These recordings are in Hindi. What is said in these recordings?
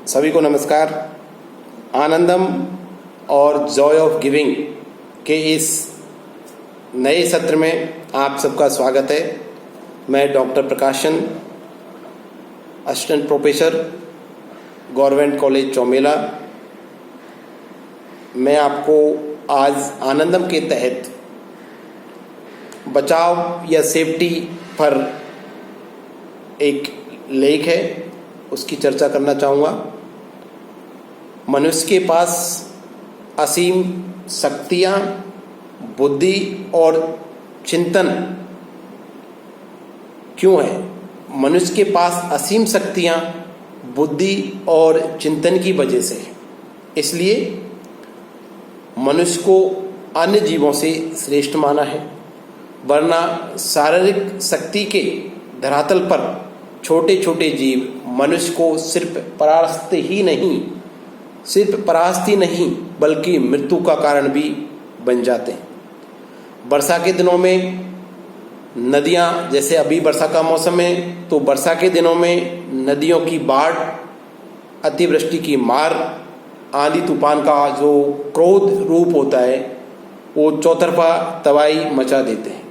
सभी को नमस्कार। आनंदम और जॉय ऑफ गिविंग के इस नए सत्र में आप सबका स्वागत है। मैं डॉक्टर प्रकाशन, assistant professor, government college Chaumela. मैं आपको आज आनंदम के तहत बचाव या सेफ्टी पर एक लेख है, उसकी चर्चा करना चाहूँगा। मनुष्य के पास असीम शक्तियाँ, बुद्धि और चिंतन क्यों है? मनुष्य के पास असीम शक्तियाँ, बुद्धि और चिंतन की वजह से है। इसलिए मनुष्य को अन्य जीवों से श्रेष्ठ माना है, वरना शारीरिक शक्ति के धरातल पर छोटे छोटे जीव मनुष्य को सिर्फ परास्त ही नहीं बल्कि मृत्यु का कारण भी बन जाते हैं। वर्षा के दिनों में नदियाँ, जैसे अभी वर्षा का मौसम है, तो वर्षा के दिनों में नदियों की बाढ़, अतिवृष्टि की मार, आंधी तूफान का जो क्रोध रूप होता है, वो चौतरफा तबाही मचा देते हैं।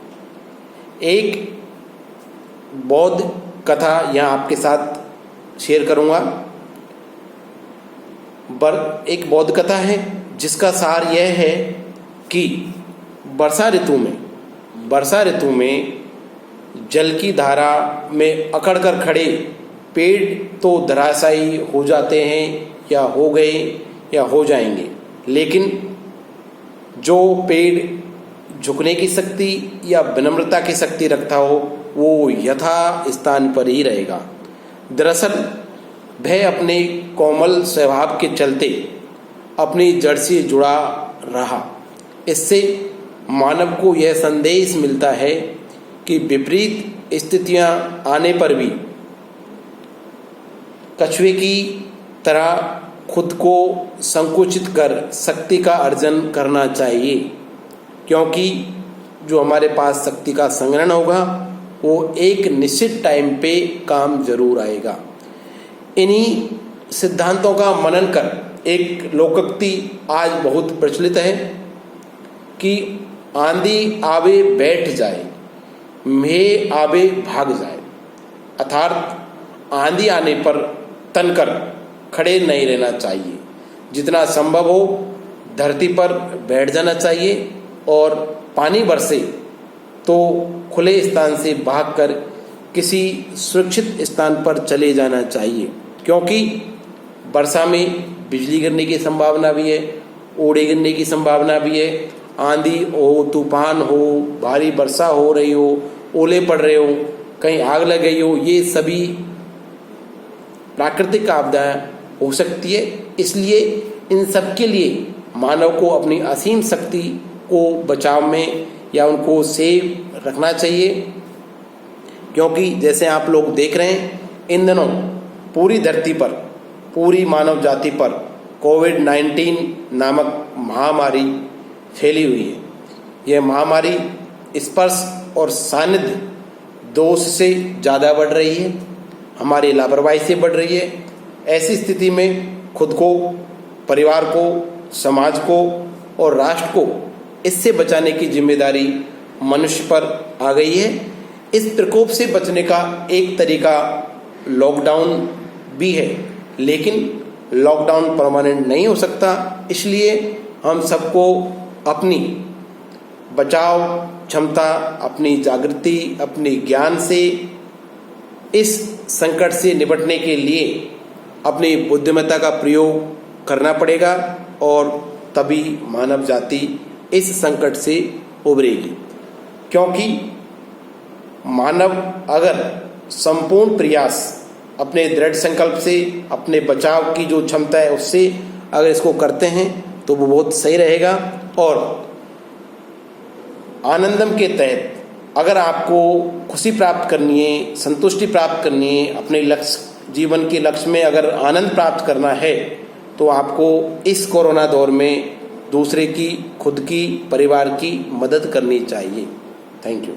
एक बौद्ध कथा यहाँ आपके साथ शेयर करूँगा। एक बौद्ध कथा है जिसका सार यह है कि वर्षा ऋतु में जल की धारा में अकड़ कर खड़े पेड़ तो धराशायी हो जाते हैं, या हो गए या हो जाएंगे, लेकिन जो पेड़ झुकने की शक्ति या विनम्रता की शक्ति रखता हो वो यथा स्थान पर ही रहेगा। दरअसल वह अपने कोमल स्वभाव के चलते अपनी जड़ से जुड़ा रहा। इससे मानव को यह संदेश मिलता है कि विपरीत स्थितियां आने पर भी कछुए की तरह खुद को संकुचित कर शक्ति का अर्जन करना चाहिए, क्योंकि जो हमारे पास शक्ति का संग्रहण होगा वो एक निश्चित टाइम पे काम जरूर आएगा। इन्हीं सिद्धांतों का मनन कर एक लोकोक्ति आज बहुत प्रचलित है कि आंधी आवे बैठ जाए, मेघ आवे भाग जाए। अर्थात आंधी आने पर तनकर खड़े नहीं रहना चाहिए, जितना संभव हो धरती पर बैठ जाना चाहिए, और पानी बरसे तो खुले स्थान से भागकर किसी सुरक्षित स्थान पर चले जाना चाहिए, क्योंकि वर्षा में बिजली गिरने की संभावना भी है, ओले गिरने की संभावना भी है। आंधी हो, तूफान हो, भारी वर्षा हो रही हो, ओले पड़ रहे हो, कहीं आग लग गई हो, ये सभी प्राकृतिक आपदाएं हो सकती है। इसलिए इन सब के लिए मानव को अपनी असीम शक्ति को बचाव में या उनको सेव रखना चाहिए, क्योंकि जैसे आप लोग देख रहे हैं इन दिनों पूरी धरती पर, पूरी मानव जाति पर कोविड-19 नामक महामारी फैली हुई है। यह महामारी स्पर्श और सानिध्य दोष से ज़्यादा बढ़ रही है, हमारी लापरवाही से बढ़ रही है। ऐसी स्थिति में खुद को, परिवार को, समाज को और राष्ट्र को इससे बचाने की जिम्मेदारी मनुष्य पर आ गई है। इस प्रकोप से बचने का एक तरीका लॉकडाउन भी है, लेकिन लॉकडाउन परमानेंट नहीं हो सकता। इसलिए हम सबको अपनी बचाव क्षमता, अपनी जागृति, अपनी ज्ञान से इस संकट से निपटने के लिए अपनी बुद्धिमत्ता का प्रयोग करना पड़ेगा, और तभी मानव जाति इस संकट से उभरेगी। क्योंकि मानव अगर संपूर्ण प्रयास अपने दृढ़ संकल्प से, अपने बचाव की जो क्षमता है उससे अगर इसको करते हैं तो वो बहुत सही रहेगा। और आनंदम के तहत अगर आपको खुशी प्राप्त करनी है, संतुष्टि प्राप्त करनी है, अपने लक्ष्य, जीवन के लक्ष्य में अगर आनंद प्राप्त करना है, तो आपको इस कोरोना दौर में दूसरे की, खुद की, परिवार की मदद करनी चाहिए। Thank you.